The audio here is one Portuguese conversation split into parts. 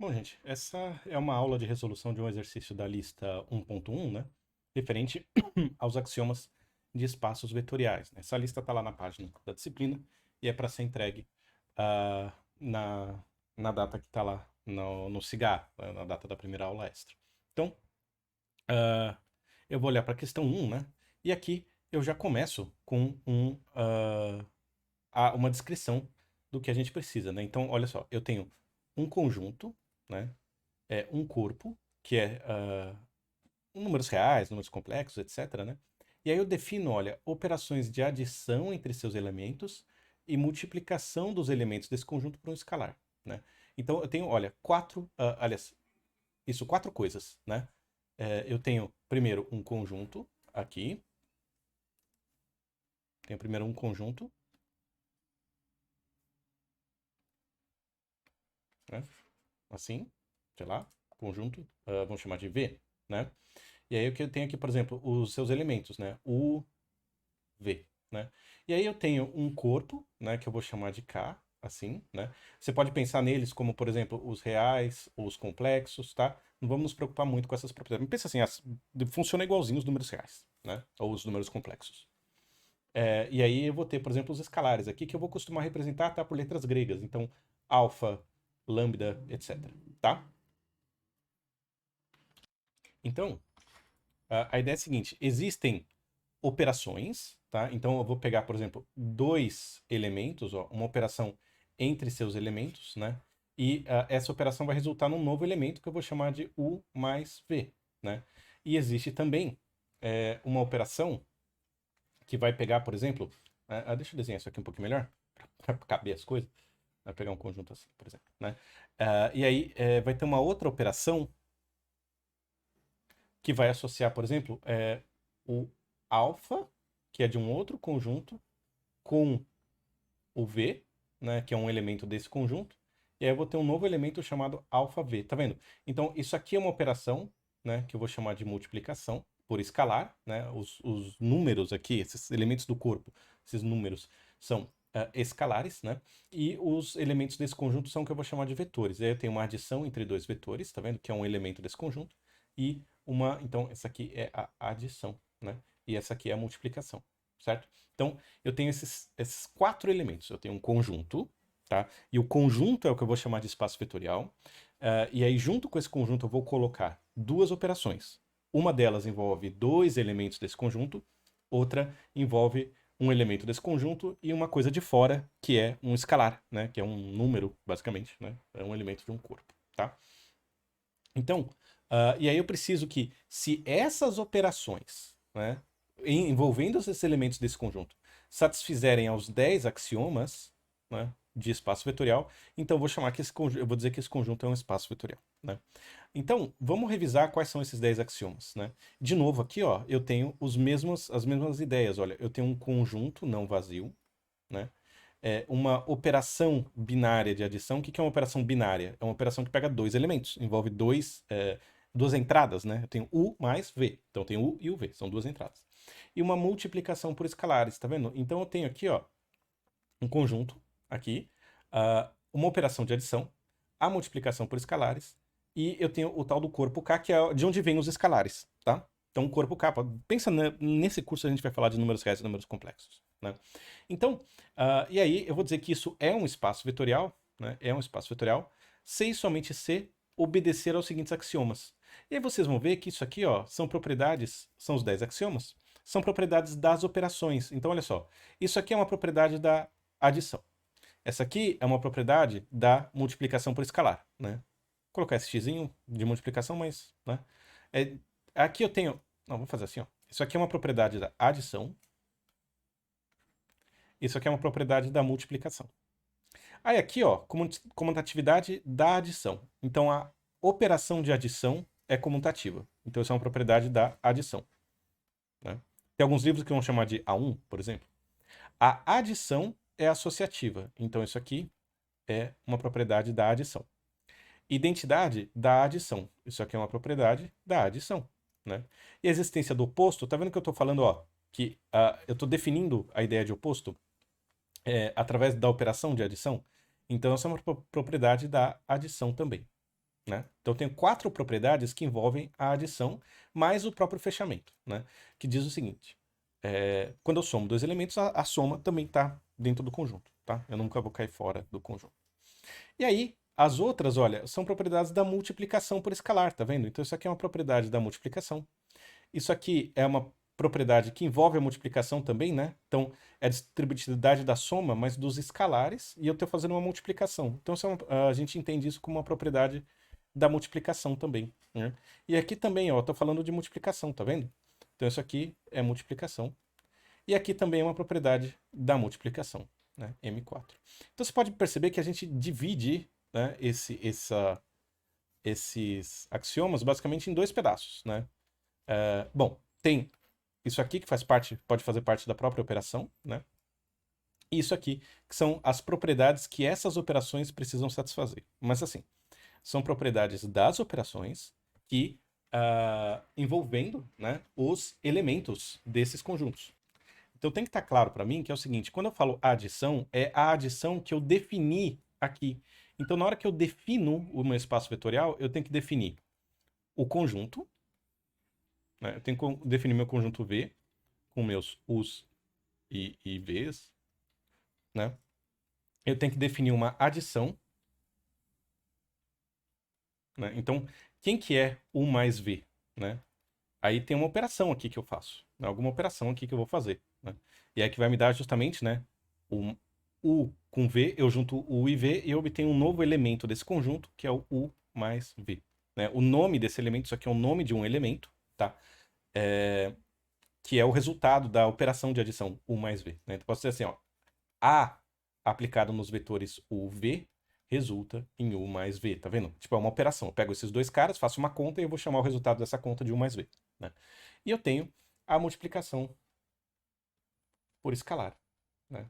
Bom, gente, essa é uma aula de resolução de um exercício da lista 1.1, né? Referente aos axiomas de espaços vetoriais, né? Essa lista está lá na página da disciplina e é para ser entregue ah, na, na data que está lá no CIGAR, na data da primeira aula extra. Então, ah, eu vou olhar para a questão 1, né? E aqui eu já começo com uma descrição do que a gente precisa, né? Então, olha só, eu tenho um conjunto, né? Um corpo, que é números reais, números complexos, etc, né? E aí eu defino, olha, operações de adição entre seus elementos e multiplicação dos elementos desse conjunto por um escalar, né? Então eu tenho, olha, aliás, isso, quatro coisas, né? Eu tenho primeiro um conjunto aqui, tenho primeiro um conjunto, né? Assim, sei lá, conjunto, vamos chamar de V, né? E aí o que eu tenho aqui, por exemplo, os seus elementos, né? U, V, né? E aí eu tenho um corpo, né, que eu vou chamar de K, assim, né? Você pode pensar neles como, por exemplo, os reais ou os complexos, tá? Não vamos nos preocupar muito com essas propriedades. Pensa assim, funciona igualzinho os números reais, né? Ou os números complexos. E aí eu vou ter, por exemplo, os escalares aqui, que eu vou costumar representar, tá, por letras gregas. Então, alfa, lambda, etc, tá? Então, a ideia é a seguinte, existem operações, tá? Então eu vou pegar, por exemplo, dois elementos, ó, uma operação entre seus elementos, né? E essa operação vai resultar num novo elemento que eu vou chamar de U mais V, né? E existe também uma operação que vai pegar, por exemplo, deixa eu desenhar isso aqui um pouquinho melhor, para caber as coisas. Vai pegar um conjunto assim, por exemplo, né? E aí vai ter uma outra operação que vai associar, por exemplo, o alfa, que é de um outro conjunto, com o V, né, que é um elemento desse conjunto, e aí eu vou ter um novo elemento chamado alfa V, tá vendo? Então, isso aqui é uma operação, né, que eu vou chamar de multiplicação por escalar, né? Os números aqui, esses elementos do corpo, esses números são escalares, né? E os elementos desse conjunto são o que eu vou chamar de vetores. E aí eu tenho uma adição entre dois vetores, tá vendo? Que é um elemento desse conjunto, e então, essa aqui é a adição, né? E essa aqui é a multiplicação, certo? Então, eu tenho esses quatro elementos. Eu tenho um conjunto, tá? E o conjunto é o que eu vou chamar de espaço vetorial. E aí, junto com esse conjunto, eu vou colocar duas operações. Uma delas envolve dois elementos desse conjunto, outra envolve um elemento desse conjunto e uma coisa de fora, que é um escalar, né? Que é um número, basicamente, né? É um elemento de um corpo, tá? Então, e aí eu preciso que, se essas operações, né, envolvendo esses elementos desse conjunto, satisfizerem aos 10 axiomas, né, de espaço vetorial, então eu vou chamar que eu vou dizer que esse conjunto é um espaço vetorial, né? Então, vamos revisar quais são esses 10 axiomas, né? De novo aqui, ó, eu tenho as mesmas ideias, olha, eu tenho um conjunto não vazio, né? Uma operação binária de adição. O que é uma operação binária? É uma operação que pega dois elementos, envolve duas entradas, né? Eu tenho U mais V. Então eu tenho U e o V, são duas entradas. E uma multiplicação por escalares, tá vendo? Então eu tenho aqui, ó, um conjunto, aqui, uma operação de adição, a multiplicação por escalares, e eu tenho o tal do corpo K, que é de onde vem os escalares, tá? Então, o corpo K, pensa nesse curso a gente vai falar de números reais e números complexos, né? Então, e aí eu vou dizer que isso é um espaço vetorial, né? É um espaço vetorial, se e somente se obedecer aos seguintes axiomas. E aí vocês vão ver que isso aqui, ó, são propriedades, são os 10 axiomas, são propriedades das operações. Então, olha só, isso aqui é uma propriedade da adição. Essa aqui é uma propriedade da multiplicação por escalar, né? Vou colocar esse x de multiplicação, mas, né? É, aqui eu tenho, não, vou fazer assim, ó. Isso aqui é uma propriedade da adição. Isso aqui é uma propriedade da multiplicação. Aí aqui, ó, comutatividade da adição. Então a operação de adição é comutativa. Então isso é uma propriedade da adição, né? Tem alguns livros que vão chamar de A1, por exemplo. A adição é associativa. Então isso aqui é uma propriedade da adição. Identidade da adição. Isso aqui é uma propriedade da adição, né? E a existência do oposto, tá vendo que eu estou falando, ó, que eu estou definindo a ideia de oposto através da operação de adição? Então, essa é uma propriedade da adição também, né? Então eu tenho 4 propriedades que envolvem a adição mais o próprio fechamento, né? Que diz o seguinte, quando eu somo 2 elementos, a soma também está dentro do conjunto, tá? Eu nunca vou cair fora do conjunto. E aí, as outras, olha, são propriedades da multiplicação por escalar, tá vendo? Então isso aqui é uma propriedade da multiplicação. Isso aqui é uma propriedade que envolve a multiplicação também, né? Então, é a distributividade da soma, mas dos escalares, e eu estou fazendo uma multiplicação. Então, a gente entende isso como uma propriedade da multiplicação também, né? E aqui também, ó, eu estou falando de multiplicação, tá vendo? Então, isso aqui é multiplicação. E aqui também é uma propriedade da multiplicação, né? M4. Então, você pode perceber que a gente divide, né, esses axiomas basicamente em 2 pedaços, né? Bom, tem isso aqui que pode fazer parte da própria operação, né? E isso aqui, que são as propriedades que essas operações precisam satisfazer. Mas assim, são propriedades das operações que envolvendo, né, os elementos desses conjuntos. Então tem que estar claro para mim que é o seguinte, quando eu falo adição, é a adição que eu defini aqui. Então na hora que eu defino o meu espaço vetorial, eu tenho que definir o conjunto, né? Eu tenho que definir meu conjunto V com meus U's e V's, né? Eu tenho que definir uma adição, né? Então, quem que é U mais V, né? Aí tem uma operação aqui que eu faço, né? Alguma operação aqui que eu vou fazer, né? E aí que vai me dar justamente, né, o U com V, eu junto U e V e eu obtenho um novo elemento desse conjunto, que é o U mais V, né? O nome desse elemento, isso aqui é o nome de um elemento, tá? Que é o resultado da operação de adição U mais V, né? Então, posso dizer assim, ó, A aplicado nos vetores UV resulta em U mais V, tá vendo? Tipo, é uma operação. Eu pego esses 2 caras, faço uma conta e eu vou chamar o resultado dessa conta de U mais V, né? E eu tenho a multiplicação por escalar, né?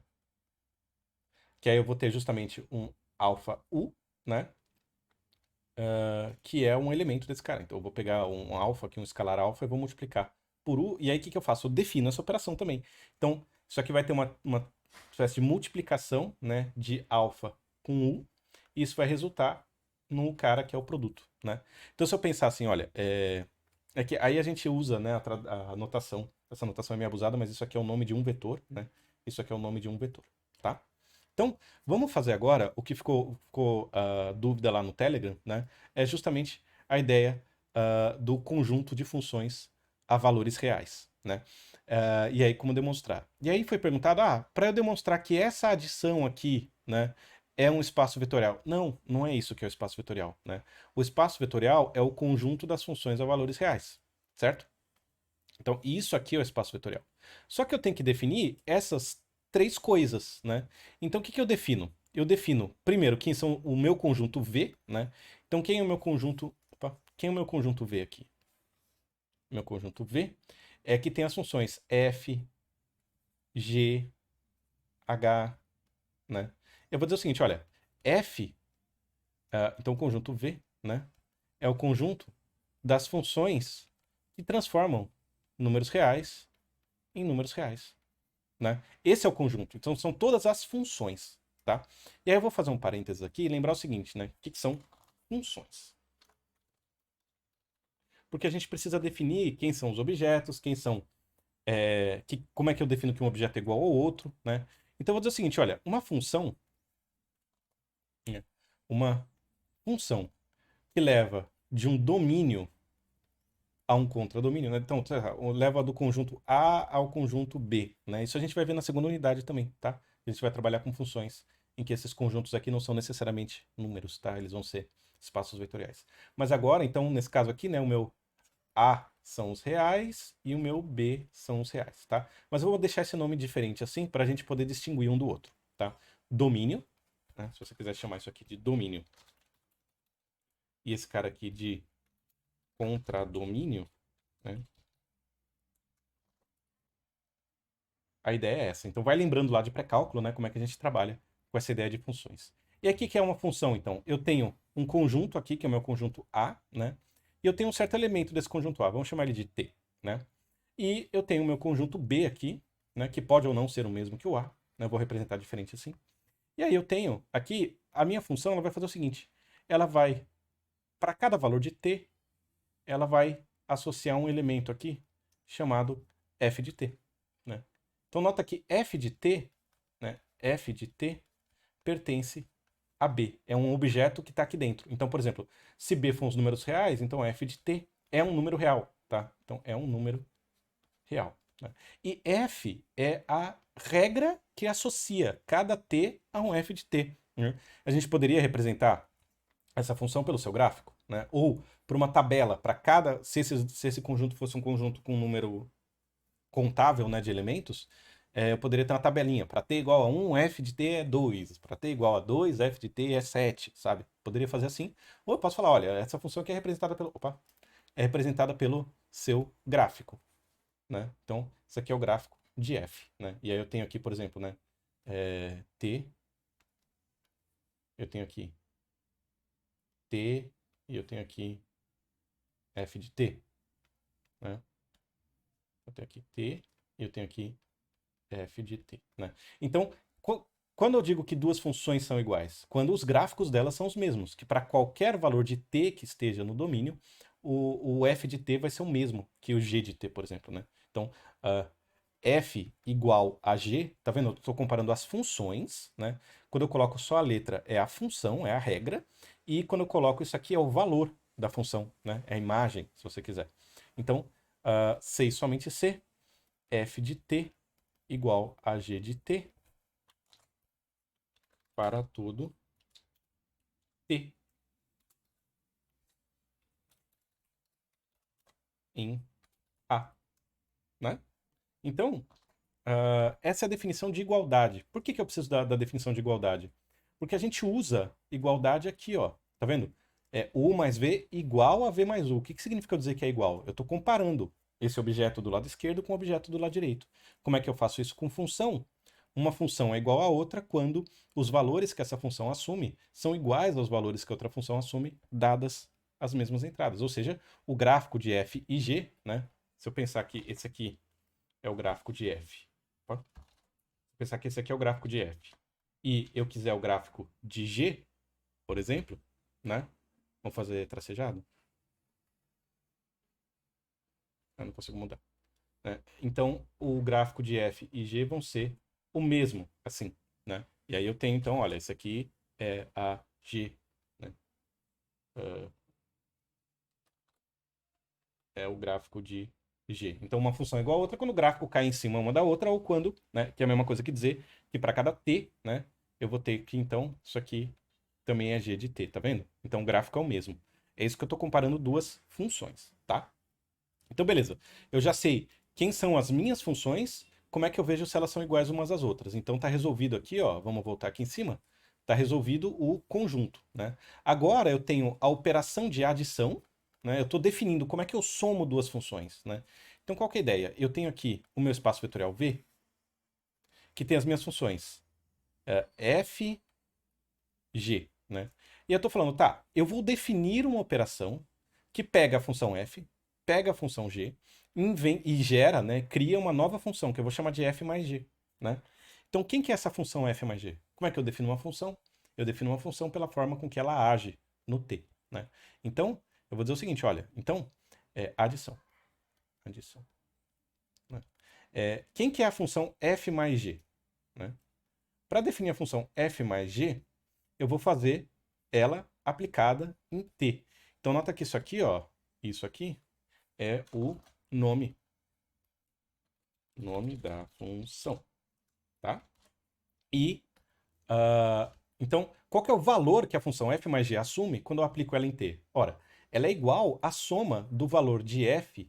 Que aí eu vou ter justamente um alfa U, né? Que é um elemento desse cara. Então eu vou pegar um alfa aqui, um escalar alfa, e vou multiplicar por U. E aí o que eu faço? Eu defino essa operação também. Então isso aqui vai ter uma espécie de multiplicação, né, de alfa com U. E isso vai resultar no cara que é o produto, né? Então se eu pensar assim, olha, é que aí a gente usa, né, a notação. Essa notação é meio abusada, mas isso aqui é o nome de um vetor, né? Isso aqui é o nome de um vetor, tá? Então, vamos fazer agora o que ficou dúvida lá no Telegram, né? É justamente a ideia do conjunto de funções a valores reais, né? E aí, como demonstrar? E aí foi perguntado, para eu demonstrar que essa adição aqui, né, é um espaço vetorial. Não, não é isso que é o espaço vetorial, né? O espaço vetorial é o conjunto das funções a valores reais, certo? Então, isso aqui é o espaço vetorial. Só que eu tenho que definir essas 3 coisas, né? Então, o que eu defino? Eu defino, primeiro, quem são o meu conjunto V, né? Então, quem é o meu conjunto... Opa, quem é o meu conjunto V aqui? Meu conjunto V é que tem as funções F, G, H, né? Eu vou dizer o seguinte, olha, F, então o conjunto V, né? É o conjunto das funções que transformam números reais em números reais, né? Esse é o conjunto. Então são todas as funções, tá? E aí eu vou fazer um parênteses aqui e lembrar o seguinte, né? O que são funções? Porque a gente precisa definir quem são os objetos, quem são... como é que eu defino que um objeto é igual ao outro, né? Então eu vou dizer o seguinte, olha, né, uma função que leva de um domínio a um contradomínio, né? Então, leva do conjunto A ao conjunto B, né? Isso a gente vai ver na segunda unidade também, tá? A gente vai trabalhar com funções em que esses conjuntos aqui não são necessariamente números, tá? Eles vão ser espaços vetoriais. Mas agora, então, nesse caso aqui, né, o meu A são os reais e o meu B são os reais, tá? Mas eu vou deixar esse nome diferente assim para a gente poder distinguir um do outro, tá? Domínio, né? Se você quiser chamar isso aqui de domínio e esse cara aqui de contradomínio, né? A ideia é essa. Então vai lembrando lá de pré-cálculo, né, como é que a gente trabalha com essa ideia de funções. E aqui que é uma função, então? Eu tenho um conjunto aqui, que é o meu conjunto A, né? E eu tenho um certo elemento desse conjunto A, vamos chamar ele de T, né? E eu tenho o meu conjunto B aqui, né, que pode ou não ser o mesmo que o A, né? Eu vou representar diferente assim. E aí eu tenho aqui, a minha função, ela vai fazer o seguinte, ela vai para cada valor de t, ela vai associar um elemento aqui chamado f de t, né? Então nota que f de t, né, f de t pertence a b. É um objeto que está aqui dentro. Então, por exemplo, se b for os números reais, então f de t é um número real, tá? Então é um número real, né? E f é a regra que associa cada t a um f de t, né? A gente poderia representar essa função pelo seu gráfico, né? Ou por uma tabela para cada, se esse conjunto fosse um conjunto com um número contável, né, de elementos, eu poderia ter uma tabelinha. Para t igual a 1, f de t é 2. Para t igual a 2, f de t é 7, sabe? Poderia fazer assim. Ou eu posso falar, olha, essa função aqui é representada pelo, é representada pelo seu gráfico, né? Então, isso aqui é o gráfico de f, né? E aí eu tenho aqui, por exemplo, né, t, eu tenho aqui t e eu tenho aqui f de t, né? Eu tenho aqui t e eu tenho aqui f de t, né? Então, quando eu digo que duas funções são iguais, quando os gráficos delas são os mesmos, que para qualquer valor de t que esteja no domínio, o f de t vai ser o mesmo que o g de t, por exemplo, né? Então, f igual a g, tá vendo? Eu estou comparando as funções, né? Quando eu coloco só a letra é a função, é a regra, e quando eu coloco isso aqui é o valor da função, né? É a imagem, se você quiser. Então, C e somente C, f de t igual a g de t para todo t em A, né? Então, essa é a definição de igualdade. Por que eu preciso da definição de igualdade? Porque a gente usa igualdade aqui, ó. Tá vendo? É U mais V igual a V mais U. O que significa dizer que é igual? Eu estou comparando esse objeto do lado esquerdo com o objeto do lado direito. Como é que eu faço isso com função? Uma função é igual a outra quando os valores que essa função assume são iguais aos valores que outra função assume, dadas as mesmas entradas. Ou seja, o gráfico de f e g, né? Se eu pensar que esse aqui é o gráfico de f. Vou pensar que esse aqui é o gráfico de f. E eu quiser o gráfico de g, por exemplo, né? Vamos fazer tracejado? Eu não consigo mudar, né? Então, o gráfico de f e g vão ser o mesmo, assim, né? E aí eu tenho, então, olha, esse aqui é a g, né? É o gráfico de g. Então, uma função é igual a outra quando o gráfico cai em cima uma da outra, ou quando, né, que é a mesma coisa que dizer que para cada t, né, eu vou ter que, então, isso aqui também é g de t, tá vendo? Então, o gráfico é o mesmo. É isso que eu estou comparando duas funções, tá? Então, beleza. Eu já sei quem são as minhas funções, como é que eu vejo se elas são iguais umas às outras. Então, tá resolvido aqui, ó, vamos voltar aqui em cima, tá resolvido o conjunto, né? Agora eu tenho a operação de adição, né? Eu estou definindo como é que eu somo duas funções, né? Então, qual que é a ideia? Eu tenho aqui o meu espaço vetorial V, que tem as minhas funções f, g, né? E eu estou falando, tá, eu vou definir uma operação que pega a função f, pega a função g, e gera, né, cria uma nova função, que eu vou chamar de f mais g, né? Então, quem que é essa função f mais g? Como é que eu defino uma função? Eu defino uma função pela forma com que ela age no t, né? Então, eu vou dizer o seguinte, olha, então, adição. Adição. Né? Quem que é a função f mais g? Né? Para definir a função f mais g, eu vou fazer ela aplicada em t. Então, nota que isso aqui é o nome da função, tá? E, então, qual que é o valor que a função f mais g assume quando eu aplico ela em t? Ora, ela é igual à soma do valor de f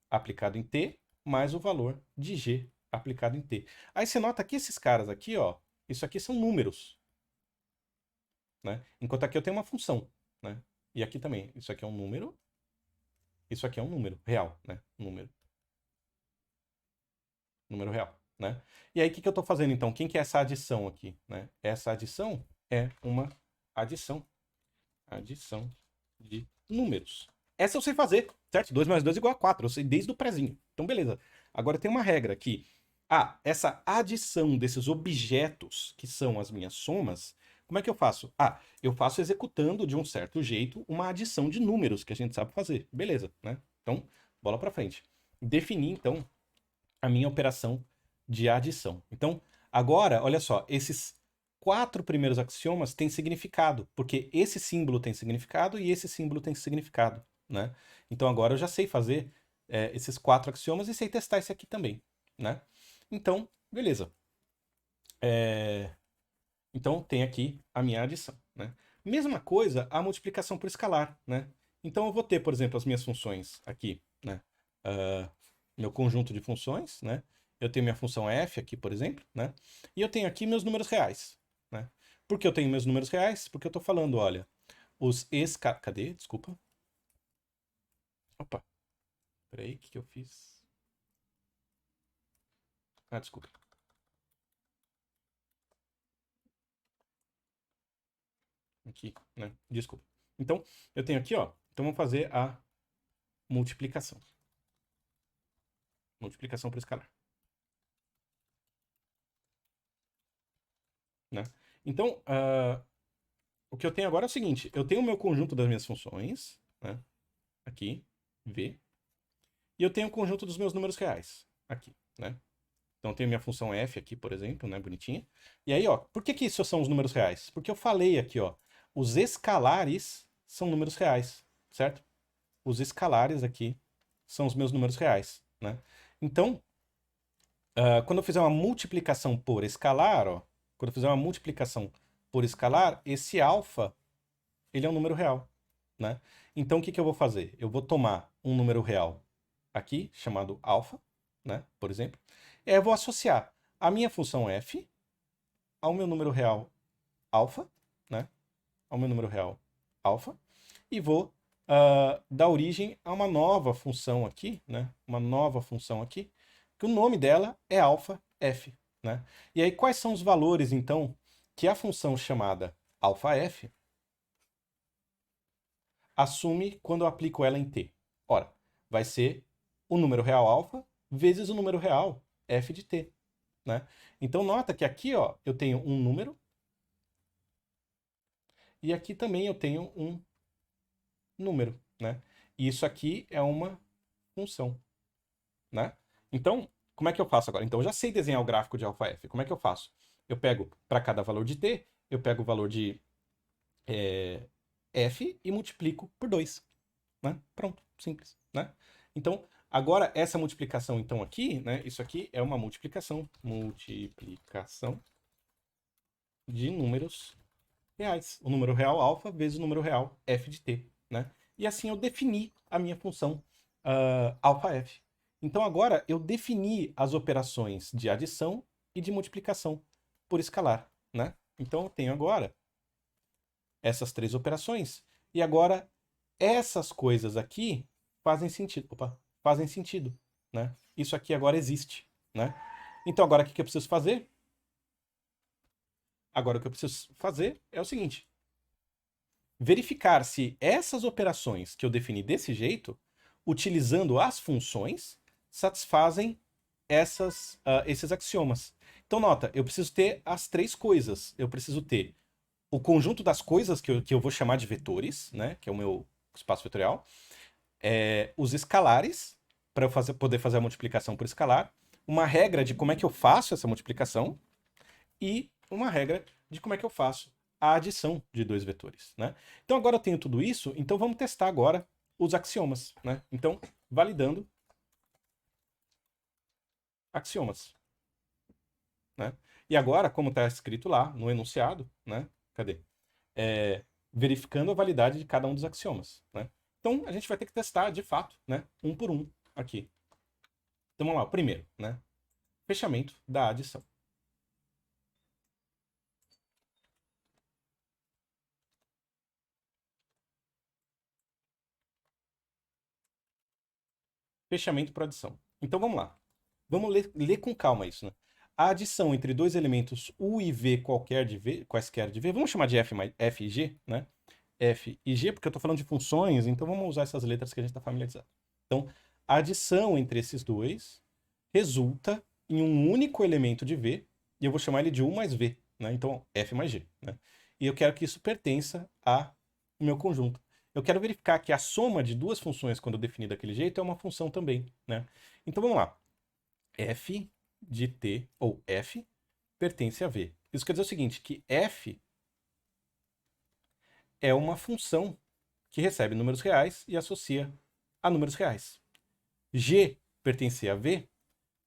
aplicado em t mais o valor de g aplicado em t. Aí você nota que esses caras aqui, ó, isso aqui são números, né? Enquanto aqui eu tenho uma função, né? E aqui também, isso aqui é um número, isso aqui é um número real, né? Número real, né? E aí o que eu estou fazendo então? Quem que é essa adição aqui, né? Essa adição é uma adição de números. Essa eu sei fazer, certo? 2 mais 2 igual a 4, eu sei desde o prezinho. Então beleza. Agora tem uma regra aqui. Essa adição desses objetos, que são as minhas somas, Como é que eu faço? Ah, eu faço executando de um certo jeito uma adição de números que a gente sabe fazer. Beleza, né? Então, bola para frente. Defini, então, a minha operação de adição. Então, agora, olha só, esses 4 primeiros axiomas têm significado, porque esse símbolo tem significado e esse símbolo tem significado, né? Então agora eu já sei fazer esses 4 axiomas e sei testar esse aqui também, né? Então, beleza. Então tem aqui a minha adição, né? Mesma coisa a multiplicação por escalar, né? Então eu vou ter, por exemplo, as minhas funções aqui, né? Meu conjunto de funções, né? Eu tenho minha função f aqui, por exemplo, né? E eu tenho aqui meus números reais, né? Por que eu tenho meus números reais? Porque eu estou falando, olha, Cadê? Desculpa. Opa. Peraí, o que eu fiz? Ah, desculpa. Aqui, né? Desculpa. Então, eu tenho aqui, ó. Então, vamos fazer a multiplicação. Multiplicação por escalar. Né? Então, o que eu tenho agora é o seguinte. Eu tenho o meu conjunto das minhas funções, né? Aqui, V. E eu tenho o conjunto dos meus números reais, aqui, né? Então, eu tenho minha função f aqui, por exemplo, né? Bonitinha. E aí, ó, por que isso são os números reais? Porque eu falei aqui, ó, os escalares são números reais, certo? Os escalares aqui são os meus números reais, né? Então, quando eu fizer uma multiplicação por escalar, ó, quando eu fizer uma multiplicação por escalar, esse alfa, ele é um número real, né? Então, o que que eu vou fazer? Eu vou tomar um número real aqui, chamado alfa, né? Por exemplo, e aí eu vou associar a minha função f ao meu número real alfa, né? Ao meu número real alfa, e vou dar origem a uma nova função aqui, né? Uma nova função aqui, que o nome dela é alfa f, né? E aí quais são os valores, então, que a função chamada alfa f assume quando eu aplico ela em t? Ora, vai ser o número real alfa vezes o número real f de t, né? Então nota que aqui, ó, eu tenho um número e aqui também eu tenho um número, né? E isso aqui é uma função, né? Então, como é que eu faço agora? Então, eu já sei desenhar o gráfico de alfa f. Como é que eu faço? Eu pego, para cada valor de t, eu pego o valor de f e multiplico por 2, né? Pronto, simples, né? Então, agora essa multiplicação, então, aqui, né? Isso aqui é uma multiplicação. Multiplicação de números reais. O número real alfa vezes o número real f de t, né? E assim eu defini a minha função alfa f. Então agora eu defini as operações de adição e de multiplicação por escalar, né? Então eu tenho agora essas 3 operações e agora essas coisas aqui fazem sentido. Opa, fazem sentido, né? Isso aqui agora existe, né? Então agora o que eu preciso fazer? Agora o que eu preciso fazer é o seguinte: verificar se essas operações que eu defini desse jeito, utilizando as funções, satisfazem esses axiomas. Então, nota, eu preciso ter as 3 coisas. Eu preciso ter o conjunto das coisas que eu vou chamar de vetores, né, que é o meu espaço vetorial, os escalares, para eu poder fazer a multiplicação por escalar, uma regra de como é que eu faço essa multiplicação, e uma regra de como é que eu faço a adição de 2 vetores, né? Então agora eu tenho tudo isso, então vamos testar agora os axiomas, né? Então, validando axiomas, né? E agora, como está escrito lá no enunciado, né? Cadê? Verificando a validade de cada um dos axiomas, né? Então a gente vai ter que testar de fato, né? Um por um aqui. Então vamos lá, o primeiro, né? Fechamento da adição. Fechamento por adição. Então vamos lá. Vamos ler com calma isso, né? A adição entre dois elementos U e V quaisquer de V, vamos chamar de F e G, né? F e G, porque eu estou falando de funções, então vamos usar essas letras que a gente está familiarizado. Então, a adição entre esses dois resulta em um único elemento de V, e eu vou chamar ele de U mais V, né? Então, F mais G, né? e eu quero que isso pertença ao meu conjunto. Eu quero verificar que a soma de duas funções, quando eu definir daquele jeito, é uma função também, né? Então vamos lá. F de t, ou f, pertence a v. Isso quer dizer o seguinte, que f é uma função que recebe números reais e associa a números reais. G pertencer a v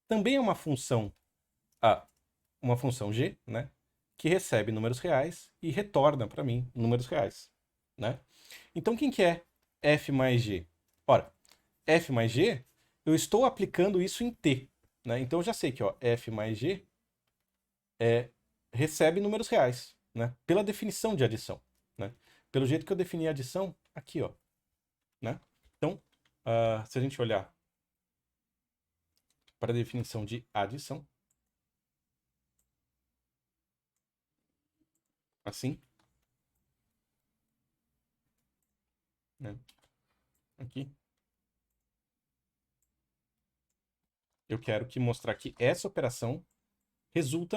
também é uma função g, né, que recebe números reais e retorna para mim números reais, né? Então quem que é f mais g? Ora, f mais g, eu estou aplicando isso em t, né? Então eu já sei que, ó, f mais g recebe números reais, né? Pela definição de adição, né? Pelo jeito que eu defini a adição aqui, ó, né? Então, se a gente olhar para a definição de adição, assim, né? Aqui, eu quero que mostrar que essa operação resulta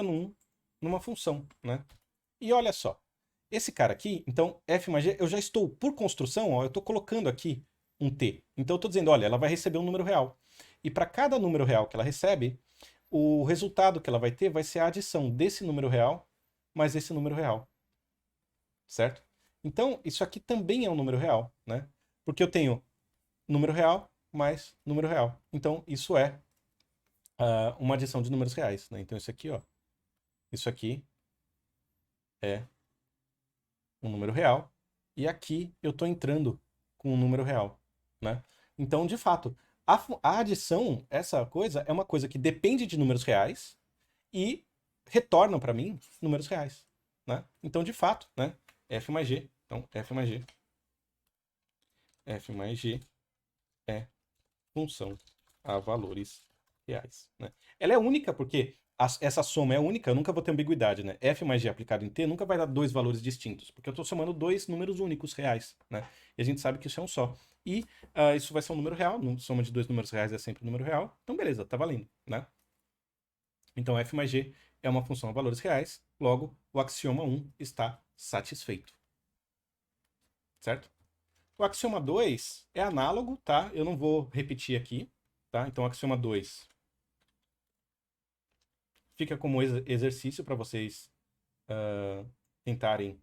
numa função, né? E olha só, esse cara aqui, então, f mais g, eu já estou, por construção, ó, eu estou colocando aqui um t. Então eu estou dizendo, olha, ela vai receber um número real. E para cada número real que ela recebe, o resultado que ela vai ter vai ser a adição desse número real mais esse número real. Certo? Então, isso aqui também é um número real, né? Porque eu tenho número real mais número real. Então, isso é uma adição de números reais, né? Então, isso aqui, ó, isso aqui é um número real, e aqui eu estou entrando com um número real, né? Então, de fato, a adição, essa coisa, é uma coisa que depende de números reais e retornam para mim números reais, né? Então, de fato, né? F mais G, então F mais G é função a valores reais, né? Ela é única porque essa soma é única, eu nunca vou ter ambiguidade, né? F mais G aplicado em T nunca vai dar dois valores distintos, porque eu estou somando dois números únicos reais, né? E a gente sabe que isso é um só. E isso vai ser um número real, soma de dois números reais é sempre um número real, então beleza, tá valendo, né? Então F mais G é uma função a valores reais, logo o axioma 1 está satisfeito. Certo? O axioma 2 é análogo, tá? Eu não vou repetir aqui, tá? Então o axioma 2 fica como exercício para vocês tentarem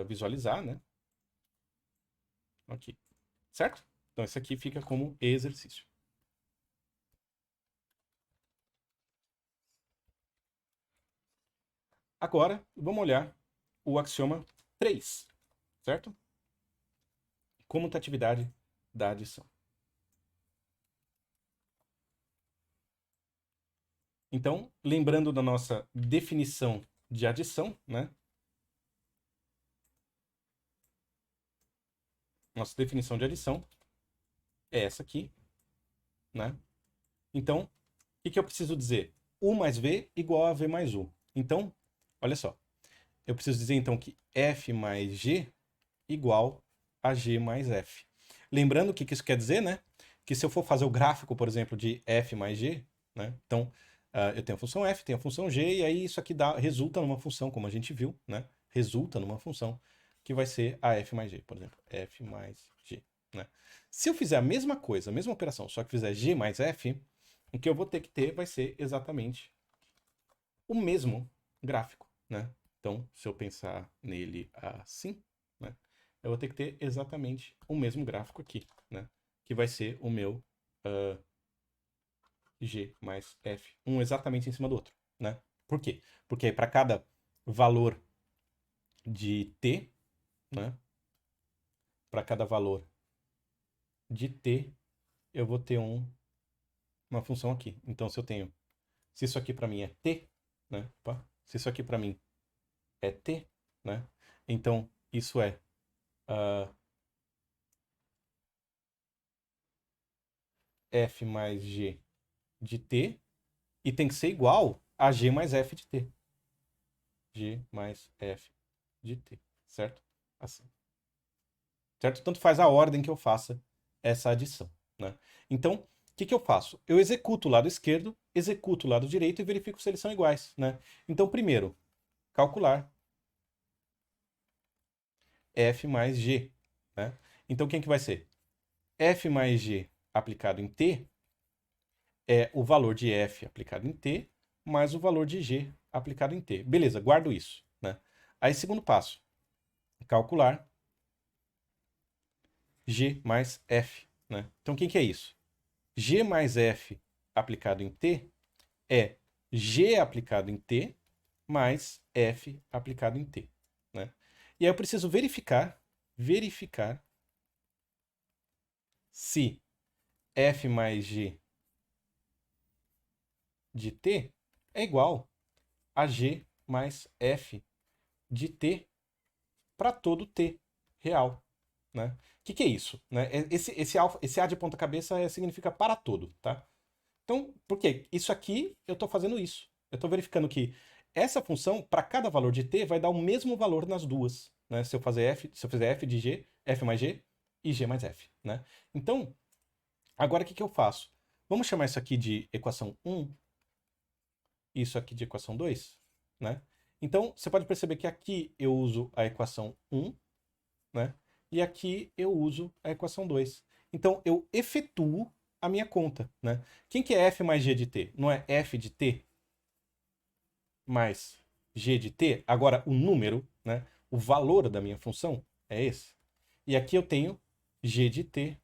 visualizar, né? Aqui. Certo? Então esse aqui fica como exercício. Agora, vamos olhar o axioma 3, certo? Comutatividade da adição. Então, lembrando da nossa definição de adição, né? Nossa definição de adição é essa aqui, né? Então, o que eu preciso dizer? U mais V igual a V mais U. Então, olha só. Eu preciso dizer, então, que F mais G igual a G mais F. Lembrando o que isso quer dizer, né? Que se eu for fazer o gráfico, por exemplo, de F mais G, né? Então, eu tenho a função F, tenho a função G, e aí isso aqui resulta numa função, como a gente viu, né? Resulta numa função que vai ser a F mais G, por exemplo. F mais G, né? Se eu fizer a mesma coisa, a mesma operação, só que fizer G mais F, o que eu vou ter que ter vai ser exatamente o mesmo gráfico, né? Então, se eu pensar nele assim, né, eu vou ter que ter exatamente o mesmo gráfico aqui, né? Que vai ser o meu G mais F, um exatamente em cima do outro, né? Por quê? Porque para cada valor de T, né? Para cada valor de T, eu vou ter uma função aqui. Então, se isso aqui para mim é T, né? Opa, se isso aqui para mim é T, né? Então, isso é F mais G de T, e tem que ser igual a G mais F de T. G mais F de T, certo? Assim. Certo? Tanto faz a ordem que eu faça essa adição, né? Então, o que eu faço? Eu executo o lado esquerdo, executo o lado direito e verifico se eles são iguais, né? Então, primeiro, calcular f mais g, né? Então, quem que vai ser? F mais g aplicado em t é o valor de f aplicado em t mais o valor de g aplicado em t. Beleza, guardo isso, né? Aí, segundo passo, calcular g mais f, né? Então, quem que é isso? G mais f aplicado em t é g aplicado em t mais f aplicado em t, né? E aí eu preciso verificar se f mais g de t é igual a g mais f de t para todo t real, né? O que é isso? Né? Esse A de ponta cabeça significa para todo, tá? Então, por quê? Isso aqui, eu estou fazendo isso. Eu estou verificando que essa função, para cada valor de t, vai dar o mesmo valor nas duas, né? Se eu fizer f de g, f mais g e g mais f, né? Então, agora o que eu faço? Vamos chamar isso aqui de equação 1, isso aqui de equação 2, né? Então, você pode perceber que aqui eu uso a equação 1, né? E aqui eu uso a equação 2. Então, eu efetuo a minha conta, né? Quem que é f mais g de t? Não é f de t mais g de t? Agora, o número, né? O valor da minha função é esse. E aqui eu tenho g de t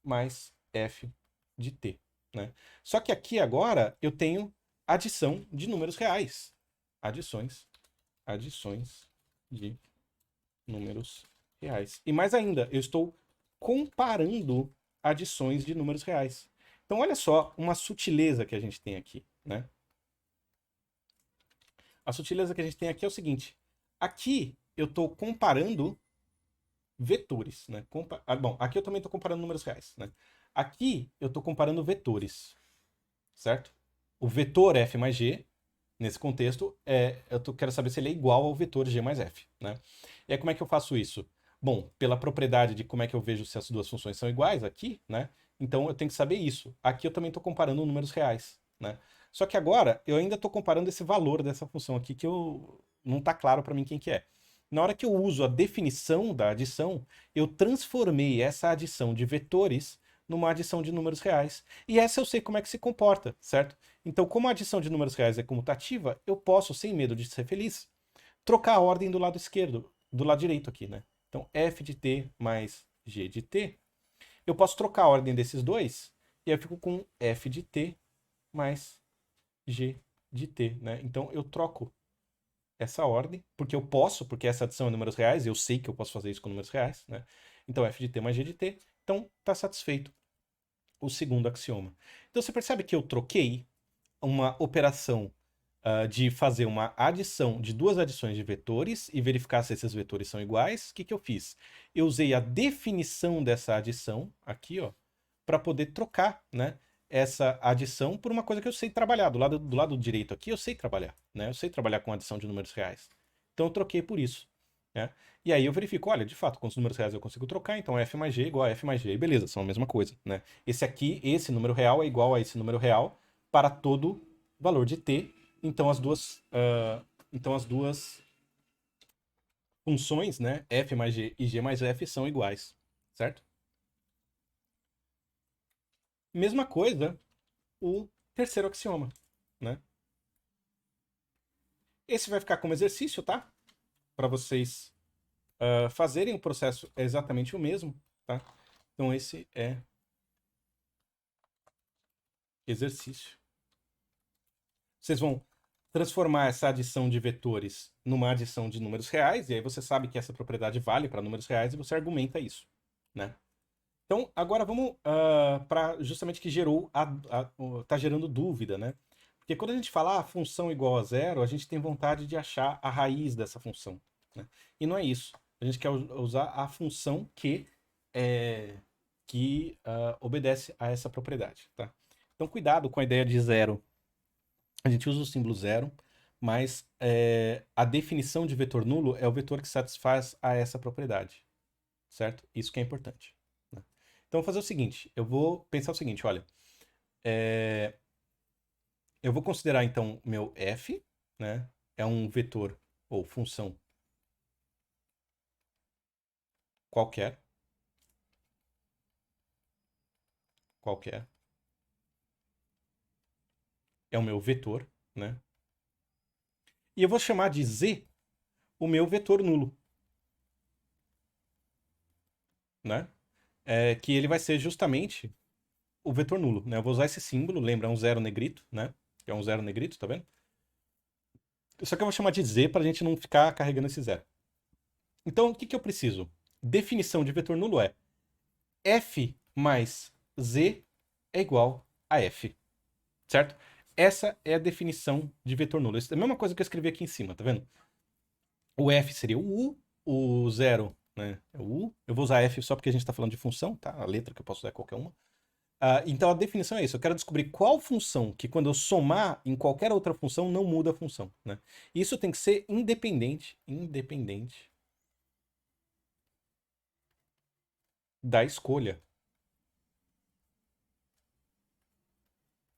mais f de t, né? Só que aqui agora eu tenho adição de números reais. Adições de números reais. E mais ainda, eu estou comparando adições de números reais. Então, olha só uma sutileza que a gente tem aqui, né? A sutileza que a gente tem aqui é o seguinte. Aqui eu estou comparando vetores, né? Bom, aqui eu também estou comparando números reais, né? Aqui eu estou comparando vetores, certo? O vetor f mais g, nesse contexto, quero saber se ele é igual ao vetor g mais f, né? E aí como é que eu faço isso? Bom, pela propriedade de como é que eu vejo se as duas funções são iguais aqui, né? Então eu tenho que saber isso. Aqui eu também estou comparando números reais, né? Só que agora eu ainda estou comparando esse valor dessa função aqui que não está claro para mim quem que é. Na hora que eu uso a definição da adição, eu transformei essa adição de vetores numa adição de números reais. E essa eu sei como é que se comporta, certo? Então, como a adição de números reais é comutativa, eu posso, sem medo de ser feliz, trocar a ordem do lado esquerdo, do lado direito aqui, né? Então, f de t mais g de t. Eu posso trocar a ordem desses dois, e aí eu fico com f de t mais g de t, né? Então, eu troco essa ordem, porque eu posso, porque essa adição é números reais, eu sei que eu posso fazer isso com números reais, né? Então, f de t mais g de t. Então, está satisfeito o segundo axioma. Então, você percebe que eu troquei uma operação de fazer uma adição de duas adições de vetores e verificar se esses vetores são iguais. O que eu fiz? Eu usei a definição dessa adição aqui, ó, para poder trocar, né, essa adição por uma coisa que eu sei trabalhar. Do lado direito aqui eu sei trabalhar, né? Eu sei trabalhar com adição de números reais. Então eu troquei por isso, né? E aí eu verifico, olha, de fato, com os números reais eu consigo trocar, então f mais g é igual a f mais g, e beleza, são a mesma coisa, né? Esse número real é igual a esse número real para todo valor de t, então as duas funções, né, f mais g e g mais f são iguais, certo? Mesma coisa o terceiro axioma, né? Esse vai ficar como exercício, tá? Para vocês fazerem, o processo é exatamente o mesmo, tá? Então esse é exercício. Vocês vão transformar essa adição de vetores numa adição de números reais, e aí você sabe que essa propriedade vale para números reais e você argumenta isso, né? Então, agora vamos para justamente que tá gerando dúvida, né? Porque quando a gente fala a função igual a zero, a gente tem vontade de achar a raiz dessa função, né? E não é isso. A gente quer usar a função que obedece a essa propriedade, tá? Então, cuidado com a ideia de zero. A gente usa o símbolo zero, mas a definição de vetor nulo é o vetor que satisfaz a essa propriedade, certo? Isso que é importante, né? Então, eu vou fazer o seguinte, eu vou pensar o seguinte, olha, eu vou considerar, então, meu f, né, é um vetor ou função qualquer, é o meu vetor, né? E eu vou chamar de Z o meu vetor nulo, né? Que ele vai ser justamente o vetor nulo, né? Eu vou usar esse símbolo, lembra? É um zero negrito, né? Que é um zero negrito, tá vendo? Só que eu vou chamar de Z para a gente não ficar carregando esse zero. Então, o que eu preciso? Definição de vetor nulo é f mais z é igual a f, certo? Essa é a definição de vetor nulo. Isso é a mesma coisa que eu escrevi aqui em cima, tá vendo? O f seria o u, o zero, né? É o u. Eu vou usar f só porque a gente está falando de função, tá? A letra que eu posso usar é qualquer uma. Então a definição é isso. Eu quero descobrir qual função que quando eu somar em qualquer outra função não muda a função, né? Isso tem que ser independente da escolha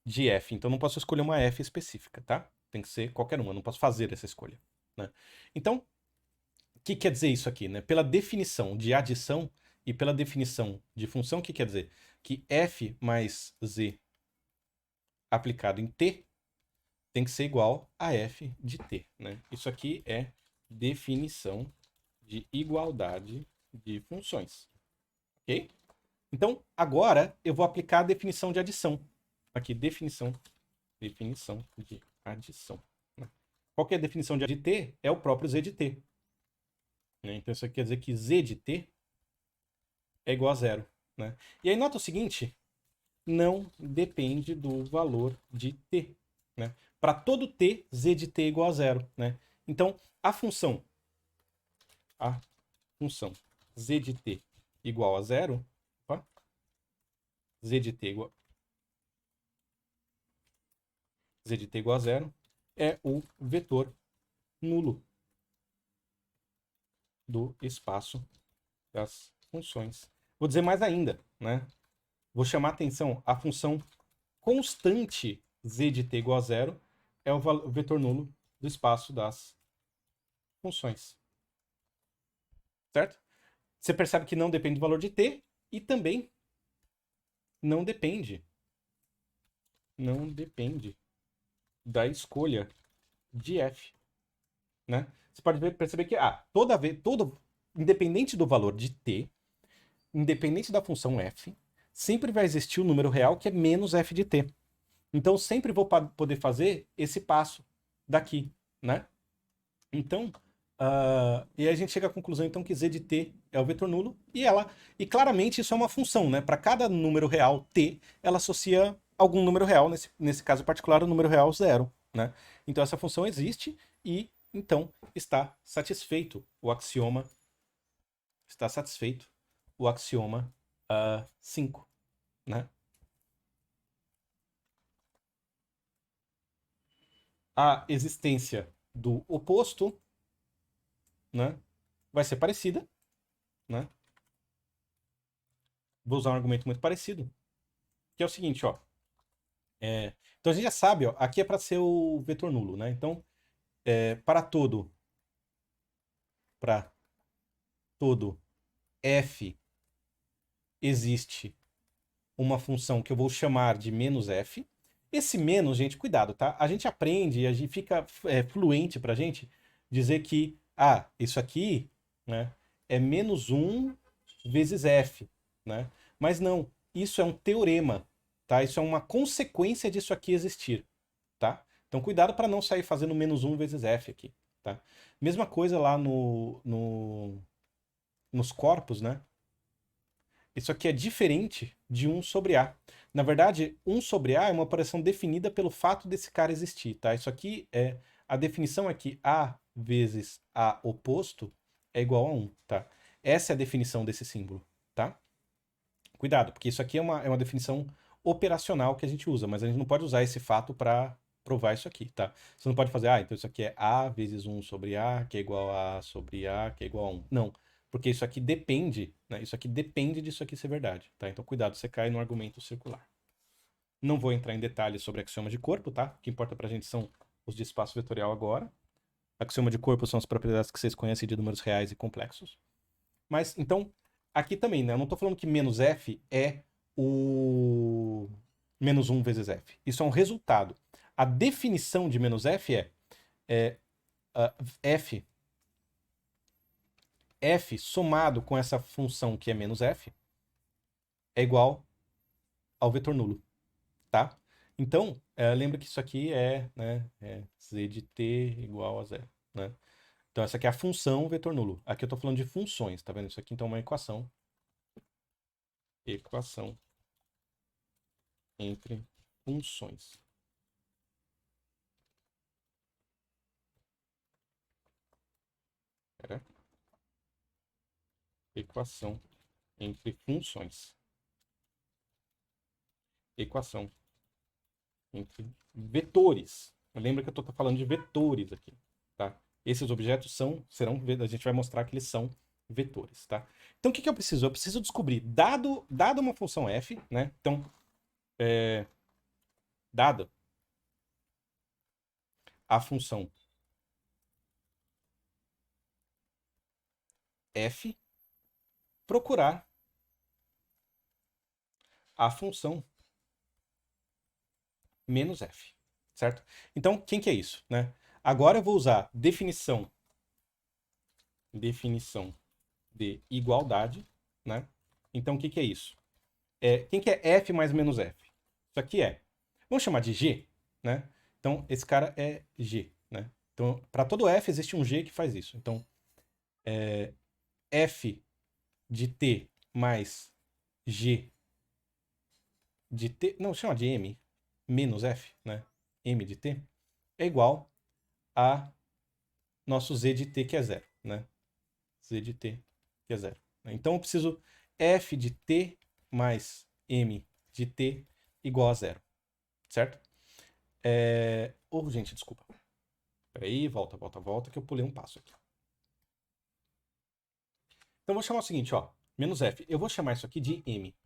de f. Então não posso escolher uma f específica, tá? Tem que ser qualquer uma, não posso fazer essa escolha, né? Então, o que quer dizer isso aqui, né? Pela definição de adição e pela definição de função, o que quer dizer? Que f mais z aplicado em t tem que ser igual a f de t, né? Isso aqui é definição de igualdade de funções, ok? Então, agora eu vou aplicar a definição de adição. Aqui, definição de adição, né? Qual que é a definição de t? É o próprio z de t, né? Então, isso aqui quer dizer que z de t é igual a zero, né? E aí, nota o seguinte, não depende do valor de t, né? Para todo t, z de t é igual a zero, né? Então, a função z de t igual a zero, opa, z de t igual a zero é o vetor nulo do espaço das funções. Vou dizer mais ainda, né? Vou chamar a atenção, a função constante z de t igual a zero é o vetor nulo do espaço das funções. Certo? Você percebe que não depende do valor de t e também não depende da escolha de f, né? Você pode perceber que independente do valor de t, independente da função f, sempre vai existir o número real que é menos f de t. Então, sempre vou poder fazer esse passo daqui, né? Então, e aí a gente chega à conclusão, então, que z de t é o vetor nulo, e claramente isso é uma função, né? Para cada número real t, ela associa algum número real, nesse caso particular, o número real zero, né? Então, essa função existe e, então, está satisfeito o axioma 5, né? A existência do oposto, né, vai ser parecida, né? Vou usar um argumento muito parecido, que é o seguinte, ó. Então a gente já sabe, ó, aqui é para ser o vetor nulo, né? Então, para todo f existe uma função que eu vou chamar de menos f. Esse menos, gente, cuidado, tá? A gente aprende, a gente fica fluente pra gente dizer que, isso aqui, né, é menos 1 vezes f, né? Mas não, isso é um teorema, tá? Isso é uma consequência disso aqui existir, tá? Então cuidado para não sair fazendo menos 1 vezes f aqui, tá? Mesma coisa lá nos corpos, né? Isso aqui é diferente de 1 sobre A. Na verdade, 1 sobre A é uma operação definida pelo fato desse cara existir, tá? Isso aqui a definição é que A vezes A oposto é igual a 1, tá? Essa é a definição desse símbolo, tá? Cuidado, porque isso aqui é uma definição operacional que a gente usa, mas a gente não pode usar esse fato para provar isso aqui, tá? Você não pode fazer, então isso aqui é A vezes 1 sobre A, que é igual a A sobre A, que é igual a 1. Não, porque isso aqui depende, né? Isso aqui depende disso aqui ser verdade, tá? Então cuidado, você cai no argumento circular. Não vou entrar em detalhes sobre axioma de corpo, tá? O que importa pra gente são os de espaço vetorial agora. Axioma de corpo são as propriedades que vocês conhecem de números reais e complexos. Mas, então, aqui também, né? Eu não estou falando que menos f é o menos 1 vezes f. Isso é um resultado. A definição de menos f é f, f somado com essa função que é menos f é igual ao vetor nulo, tá? Então, lembra que isso aqui é z de t igual a zero, né? Então, essa aqui é a função vetor nulo. Aqui eu estou falando de funções, tá vendo? Isso aqui, então, é uma equação. Equação entre funções. Pera. Equação entre funções. Equação entre vetores. Lembra que eu estou falando de vetores aqui, tá? Esses objetos serão, a gente vai mostrar que eles são vetores, tá? Então, o que eu preciso? Eu preciso descobrir, dado uma função f, né? Então, dada a função f, procurar a função menos f, certo? Então, quem que é isso, né? Agora eu vou usar definição de igualdade, né? Então, o que que é isso? Quem que é f mais menos f? Isso aqui vamos chamar de g, né? Então, esse cara é g, né? Então, para todo f existe um g que faz isso. Então, f de t mais g de t, não, chama de m, menos f, né? M de t, é igual a nosso z de t, que é zero, né? Z de t, que é zero. Então, eu preciso f de t mais m de t igual a zero, certo? Gente, desculpa. Peraí, volta, que eu pulei um passo aqui. Então, eu vou chamar o seguinte, ó, menos f. Eu vou chamar isso aqui de m,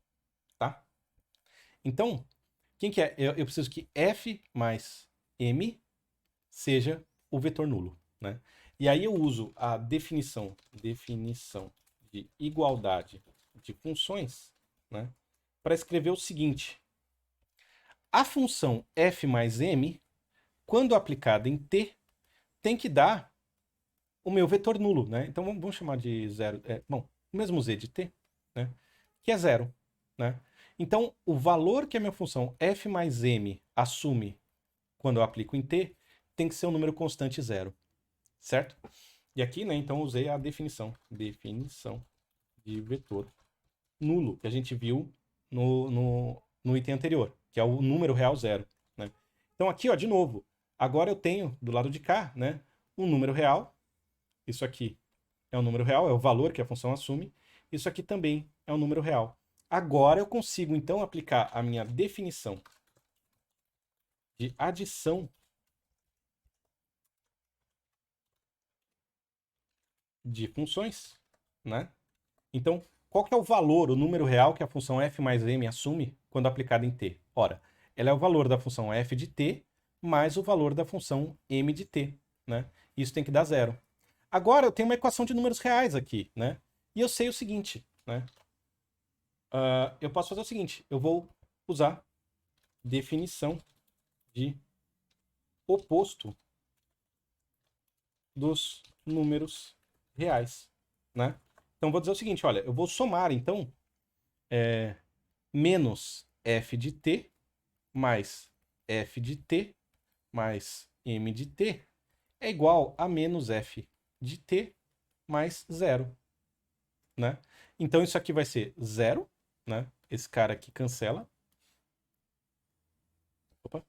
tá? Então, quem que é? Eu preciso que f mais m seja o vetor nulo, né? E aí eu uso a definição de igualdade de funções, né, para escrever o seguinte: a função f mais m, quando aplicada em t, tem que dar o meu vetor nulo, né? Então vamos chamar de zero, bom, o mesmo z de t, né, que é zero, né? Então o valor que a minha função f mais m assume quando eu aplico em t tem que ser um número constante zero, certo? E aqui, né, então usei a definição de vetor nulo, que a gente viu no item anterior, que é o número real zero, né? Então aqui, ó, de novo, agora eu tenho do lado de cá, né, um número real. Isso aqui é um número real, é o valor que a função assume. Isso aqui também é um número real. Agora eu consigo, então, aplicar a minha definição de adição de funções, né? Então, qual que é o valor, o número real que a função f mais m assume quando aplicada em t? Ora, ela é o valor da função f de t mais o valor da função m de t, né? Isso tem que dar zero. Agora eu tenho uma equação de números reais aqui, né? E eu sei o seguinte, né? Eu posso fazer o seguinte, eu vou usar definição de oposto dos números reais, né? Então vou dizer o seguinte, olha, eu vou somar então menos f de t mais f de t mais m de t é igual a menos f de t mais zero, né? Então isso aqui vai ser zero, né? Esse cara aqui cancela. Opa.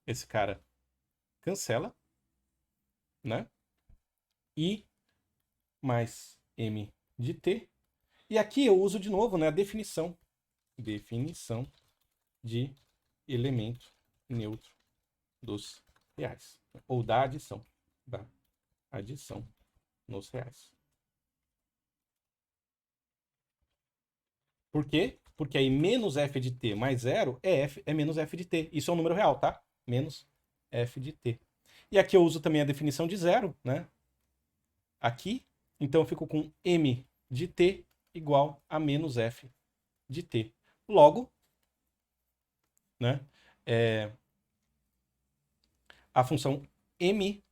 Esse cara cancela, né? I mais m de t. E aqui eu uso de novo, né, a definição de elemento neutro dos reais, ou da adição nos reais. Por quê? Porque aí menos f de t mais zero é menos f de t. Isso é um número real, tá? Menos f de t. E aqui eu uso também a definição de zero, né? Aqui. Então eu fico com m de t igual a menos f de t. Logo, né, a função m,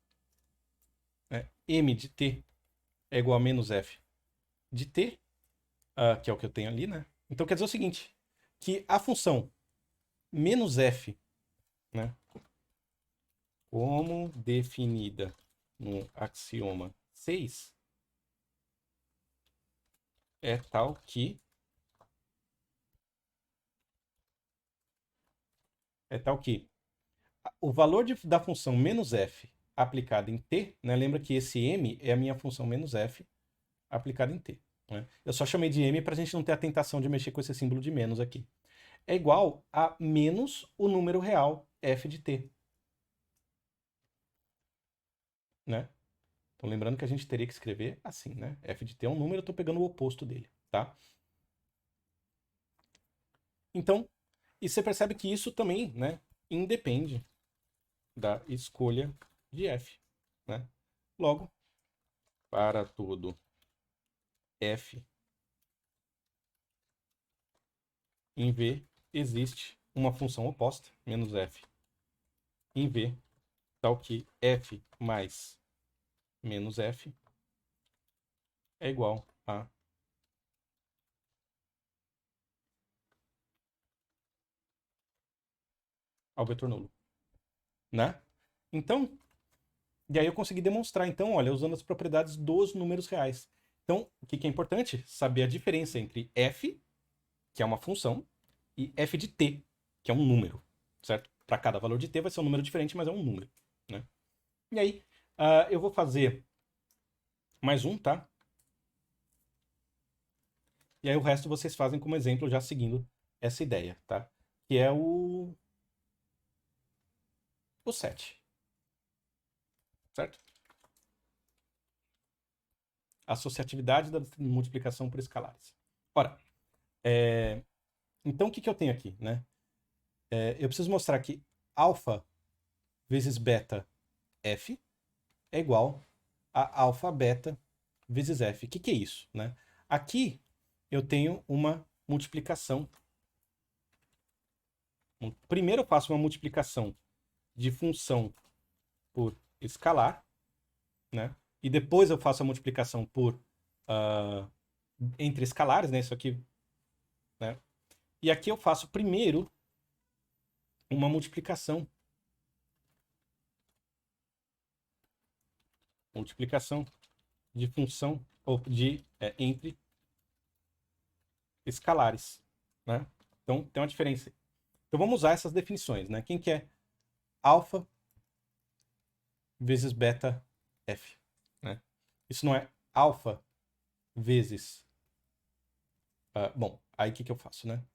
né, m de t é igual a menos f de t, que é o que eu tenho ali, né? Então quer dizer o seguinte, que a função menos f, né, como definida no axioma 6, é tal que o valor da função menos f aplicada em t, né? Lembra que esse m é a minha função menos f aplicada em t. Né? Eu só chamei de m para a gente não ter a tentação de mexer com esse símbolo de menos aqui. É igual a menos o número real f de t. Né? Então lembrando que a gente teria que escrever assim, né? F de t é um número, eu estou pegando o oposto dele, tá? Então, e você percebe que isso também, né, independe da escolha de f, né? Logo, para todo f em v existe uma função oposta, menos f em v, tal que f mais menos f é igual ao vetor nulo, né? Então, e aí eu consegui demonstrar, então, olha, usando as propriedades dos números reais. Então, o que é importante? Saber a diferença entre f, que é uma função, e f de t, que é um número, certo? Para cada valor de t vai ser um número diferente, mas é um número, né? E aí, eu vou fazer mais um, tá? E aí o resto vocês fazem como exemplo, já seguindo essa ideia, tá? Que é o 7, certo? Associatividade da multiplicação por escalares. Ora, então o que eu tenho aqui, né? Eu preciso mostrar que alfa vezes beta f é igual a alfa beta vezes f. O que é isso, né? Aqui eu tenho uma multiplicação. Primeiro eu faço uma multiplicação de função por escalar, né? E depois eu faço a multiplicação por entre escalares, né? Isso aqui, né? E aqui eu faço primeiro uma multiplicação de função ou de entre escalares, né? Então tem uma diferença. Então vamos usar essas definições, né? Quem que é alfa vezes beta f, né? Isso não é alfa vezes bom, aí o que eu faço, né?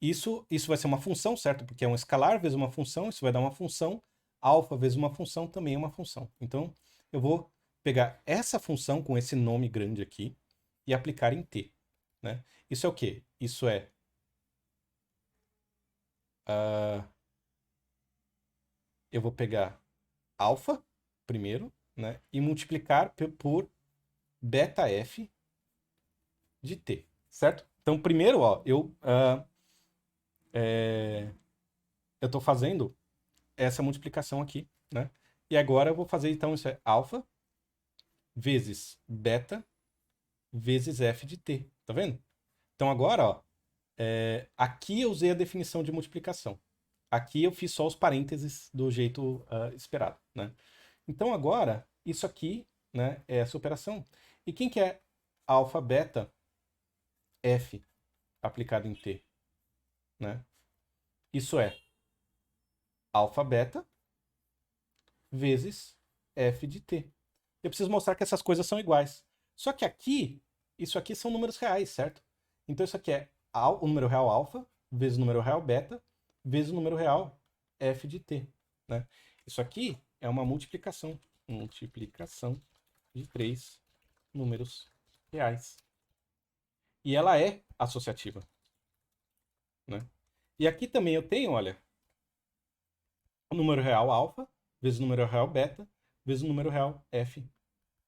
Isso vai ser uma função, certo? Porque é um escalar vezes uma função, isso vai dar uma função. Alfa vezes uma função também é uma função. Então, eu vou pegar essa função com esse nome grande aqui e aplicar em t, né? Isso é o quê? Isso é eu vou pegar alfa primeiro, né? E multiplicar por beta f de t, certo? Então, primeiro, ó, eu estou fazendo essa multiplicação aqui, né? E agora eu vou fazer, então, isso é alfa vezes beta vezes f de t, tá vendo? Então agora, ó, aqui eu usei a definição de multiplicação. Aqui eu fiz só os parênteses do jeito esperado, né? Então agora, isso aqui, né, é essa operação. E quem que é alfa beta f aplicado em t, né? Isso é alfa beta vezes f de t. Eu preciso mostrar que essas coisas são iguais. Só que aqui, isso aqui são números reais, certo? Então isso aqui é o número real alfa vezes o número real beta vezes o número real f de t, né? Isso aqui é uma multiplicação de três números reais. E ela é associativa, né? E aqui também eu tenho, olha, o número real alfa vezes o número real beta vezes o número real f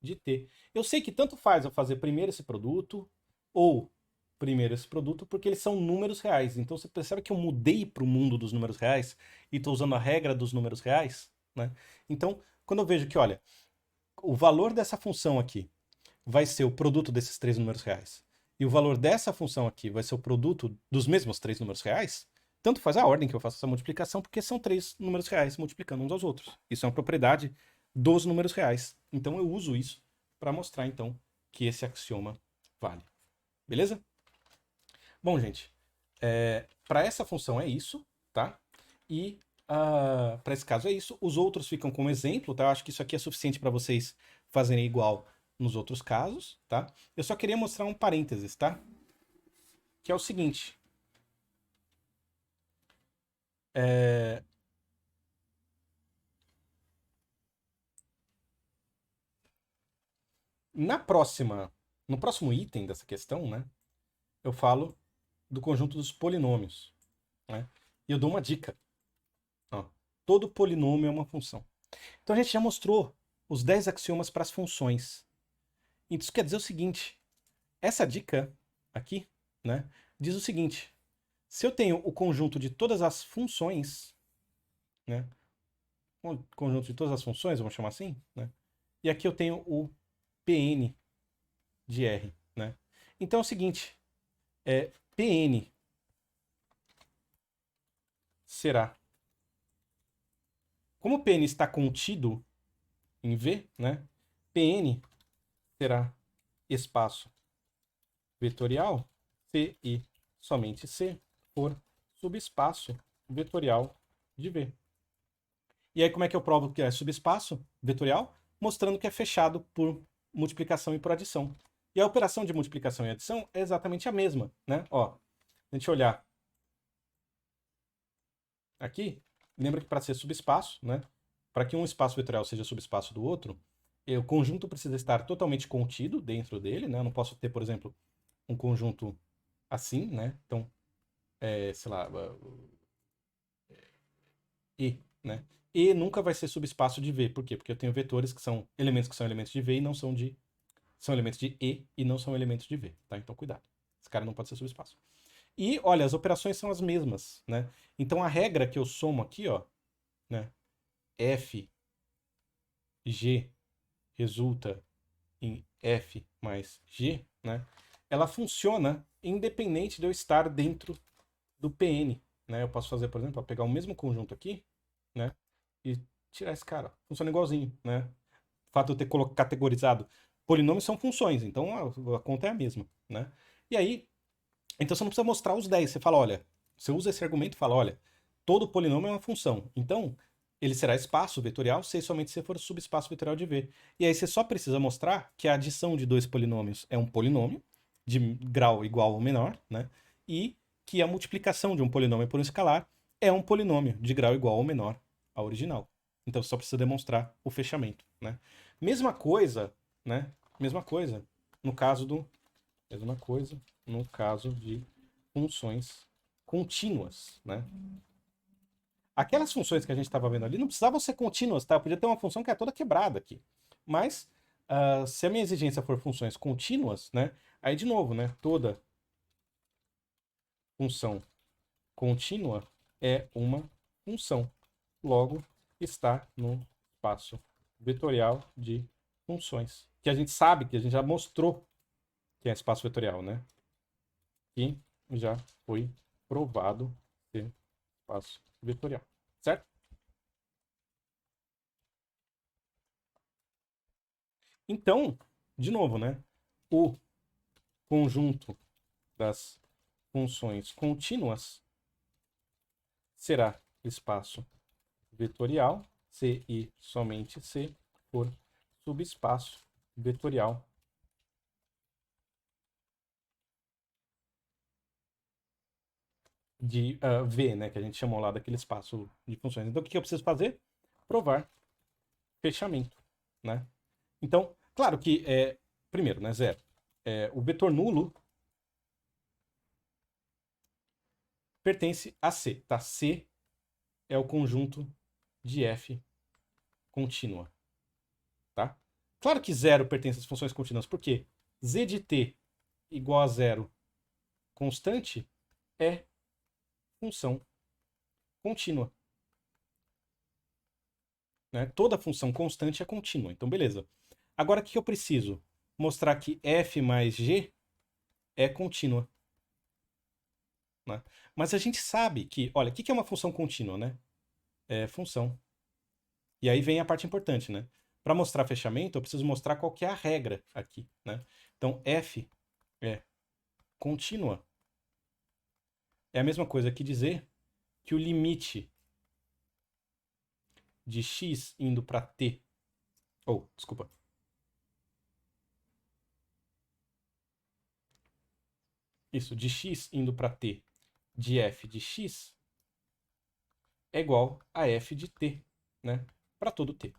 de t. Eu sei que tanto faz eu fazer primeiro esse produto ou primeiro esse produto porque eles são números reais. Então você percebe que eu mudei para o mundo dos números reais e estou usando a regra dos números reais, né? Então, quando eu vejo que, olha, o valor dessa função aqui vai ser o produto desses três números reais e o valor dessa função aqui vai ser o produto dos mesmos três números reais, tanto faz a ordem que eu faço essa multiplicação, porque são três números reais multiplicando uns aos outros. Isso é uma propriedade dos números reais. Então eu uso isso para mostrar, então, que esse axioma vale. Beleza? Bom, gente, para essa função é isso, tá? E para esse caso é isso. Os outros ficam como exemplo, tá? Eu acho que isso aqui é suficiente para vocês fazerem igual nos outros casos, tá? Eu só queria mostrar um parênteses, tá? Que é o seguinte. No próximo item dessa questão, né? Eu falo do conjunto dos polinômios, né? E eu dou uma dica. Ó, todo polinômio é uma função. Então a gente já mostrou os 10 axiomas para as funções. Então isso quer dizer o seguinte, essa dica aqui, né, diz o seguinte, se eu tenho o conjunto de todas as funções, né, o conjunto de todas as funções, vamos chamar assim, né, e aqui eu tenho o Pn de R, né. Então é o seguinte, Pn será, como Pn está contido em V, né, Pn será espaço vetorial C e somente C for subespaço vetorial de V. E aí como é que eu provo que é subespaço vetorial? Mostrando que é fechado por multiplicação e por adição. E a operação de multiplicação e adição é exatamente a mesma, né? Ó, a gente olhar aqui, lembra que para ser subespaço, né? Para que um espaço vetorial seja subespaço do outro, o conjunto precisa estar totalmente contido dentro dele, né? Eu não posso ter, por exemplo, um conjunto assim, né? Então, sei lá, E, né? E nunca vai ser subespaço de V. Por quê? Porque eu tenho vetores que são elementos de V e não são de... São elementos de E não são elementos de V, tá? Então cuidado. Esse cara não pode ser subespaço. E, olha, as operações são as mesmas, né? Então a regra que eu somo aqui, ó, né? F, G resulta em F mais G, né? Ela funciona independente de eu estar dentro do PN, né? Eu posso fazer, por exemplo, pegar o mesmo conjunto aqui, né? E tirar esse cara. Funciona igualzinho, né? O fato de eu ter categorizado polinômios são funções, então a conta é a mesma, né? E aí, então você não precisa mostrar os 10. Você fala, olha, você usa esse argumento e fala, olha, todo polinômio é uma função. Então, ele será espaço vetorial se somente se for subespaço vetorial de V. E aí você só precisa mostrar que a adição de dois polinômios é um polinômio de grau igual ou menor, né? E que a multiplicação de um polinômio por um escalar é um polinômio de grau igual ou menor ao original. Então você só precisa demonstrar o fechamento, né? Mesma coisa, né? Mesma coisa no caso do mesma coisa no caso de funções contínuas, né? Aquelas funções que a gente estava vendo ali não precisavam ser contínuas, tá? Eu podia ter uma função que é toda quebrada aqui. Mas se a minha exigência for funções contínuas, né? Aí de novo, né? Toda função contínua é uma função. Logo, está no espaço vetorial de funções. Que a gente sabe, que a gente já mostrou que é espaço vetorial, né? E já foi provado ser espaço vetorial. Certo? Então, de novo, né? O conjunto das funções contínuas será espaço vetorial, C e somente C, por subespaço vetorial de V, né, que a gente chamou lá daquele espaço de funções. Então, o que eu preciso fazer? Provar fechamento, né? Então, claro que, primeiro, né, zero. O vetor nulo pertence a C, tá? C é o conjunto de F contínua, tá? Claro que zero pertence às funções contínuas, porque Z de T igual a zero constante é função contínua. Né? Toda função constante é contínua. Então, beleza. Agora, o que eu preciso? Mostrar que f mais g é contínua. Né? Mas a gente sabe que, olha, o que é uma função contínua, né? É função. E aí vem a parte importante, né? Para mostrar fechamento, eu preciso mostrar qual que é a regra aqui, né? Então, f é contínua. É a mesma coisa que dizer que o limite de x indo para t, ou, desculpa, isso, de x indo para t de f de x é igual a f de t, né? Para todo t,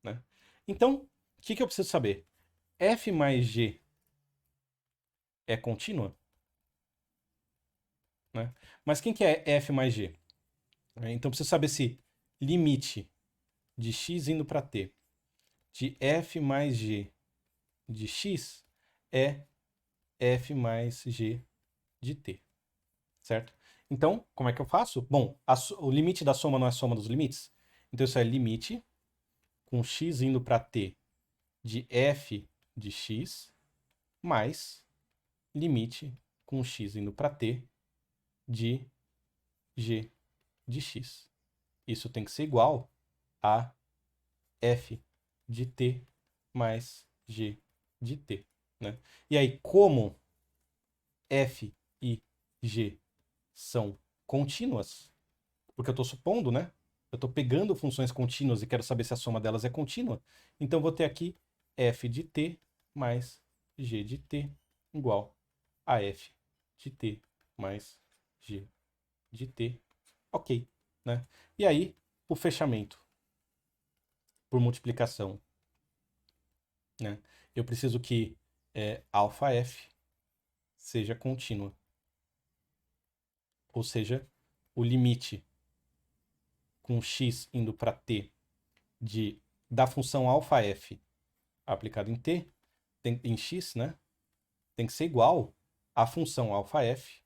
né? Então, o que eu preciso saber? F mais g é contínua? Né? Mas quem que é f mais g? Então, eu preciso saber se limite de x indo para t de f mais g de x é f mais g de t, certo? Então, como é que eu faço? Bom, o limite da soma não é soma dos limites? Então, isso é limite com x indo para t de f de x mais limite com x indo para t de g de x. Isso tem que ser igual a f de t mais g de t. Né? E aí, como f e g são contínuas, porque eu estou supondo, né? Eu estou pegando funções contínuas e quero saber se a soma delas é contínua. Então, eu vou ter aqui f de t mais g de t igual a f de t mais g de t. Ok, né? E aí, o fechamento por multiplicação, né? Eu preciso que alfa f seja contínua. Ou seja, o limite com x indo para t da função alfa f aplicada em t, em x, né? Tem que ser igual à função alfa f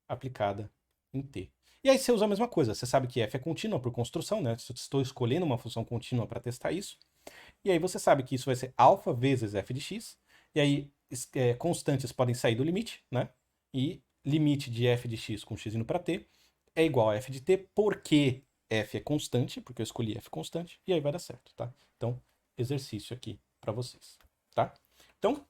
aplicada em t. E aí você usa a mesma coisa. Você sabe que f é contínua por construção, né? Estou escolhendo uma função contínua para testar isso. E aí você sabe que isso vai ser alfa vezes f de x. E aí constantes podem sair do limite, né? E limite de f de x com x indo para t é igual a f de t, porque f é constante, porque eu escolhi f constante, e aí vai dar certo, tá? Então, exercício aqui para vocês, tá? Então,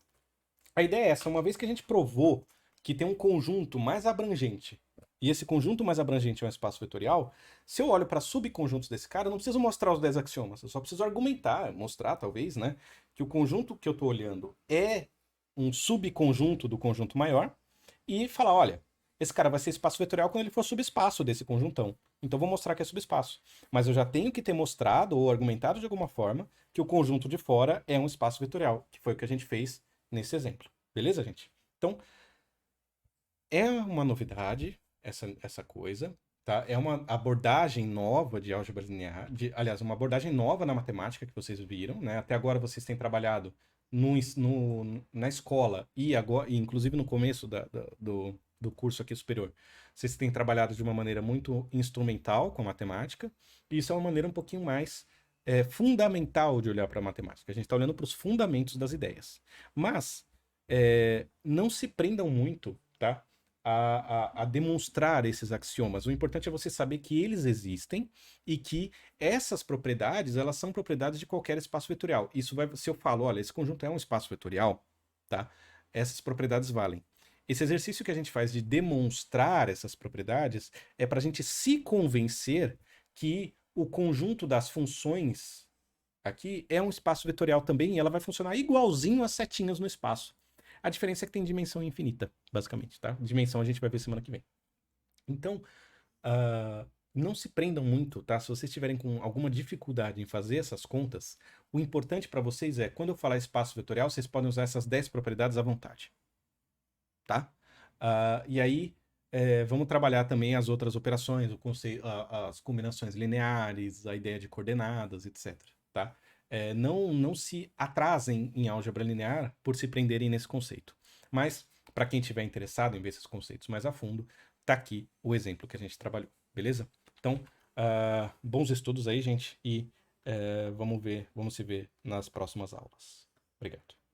a ideia é essa. Uma vez que a gente provou que tem um conjunto mais abrangente, e esse conjunto mais abrangente é um espaço vetorial, se eu olho para subconjuntos desse cara, eu não preciso mostrar os 10 axiomas, eu só preciso argumentar, mostrar, talvez, né, que o conjunto que eu estou olhando é um subconjunto do conjunto maior, e falar, olha, esse cara vai ser espaço vetorial quando ele for subespaço desse conjuntão. Então vou mostrar que é subespaço. Mas eu já tenho que ter mostrado ou argumentado de alguma forma que o conjunto de fora é um espaço vetorial, que foi o que a gente fez nesse exemplo. Beleza, gente? Então, é uma novidade essa coisa, tá? É uma abordagem nova de álgebra linear, aliás, uma abordagem nova na matemática que vocês viram, né? Até agora vocês têm trabalhado na escola e agora, inclusive no começo do curso aqui superior, vocês têm trabalhado de uma maneira muito instrumental com a matemática, e isso é uma maneira um pouquinho mais fundamental de olhar para a matemática. A gente está olhando para os fundamentos das ideias. Mas não se prendam muito, tá? A demonstrar esses axiomas. O importante é você saber que eles existem e que essas propriedades, elas são propriedades de qualquer espaço vetorial. Isso vai, se eu falo, olha, esse conjunto é um espaço vetorial, tá? Essas propriedades valem. Esse exercício que a gente faz de demonstrar essas propriedades é para a gente se convencer que o conjunto das funções aqui é um espaço vetorial também e ela vai funcionar igualzinho às setinhas no espaço. A diferença é que tem dimensão infinita, basicamente, tá? Dimensão a gente vai ver semana que vem. Então, não se prendam muito, tá? Se vocês tiverem com alguma dificuldade em fazer essas contas, o importante para vocês é, quando eu falar espaço vetorial, vocês podem usar essas 10 propriedades à vontade, tá? E aí, vamos trabalhar também as outras operações, as combinações lineares, a ideia de coordenadas, etc, tá? Não se atrasem em álgebra linear por se prenderem nesse conceito. Mas, para quem tiver interessado em ver esses conceitos mais a fundo, tá aqui o exemplo que a gente trabalhou, beleza? Então, bons estudos aí, gente, e vamos se ver nas próximas aulas. Obrigado.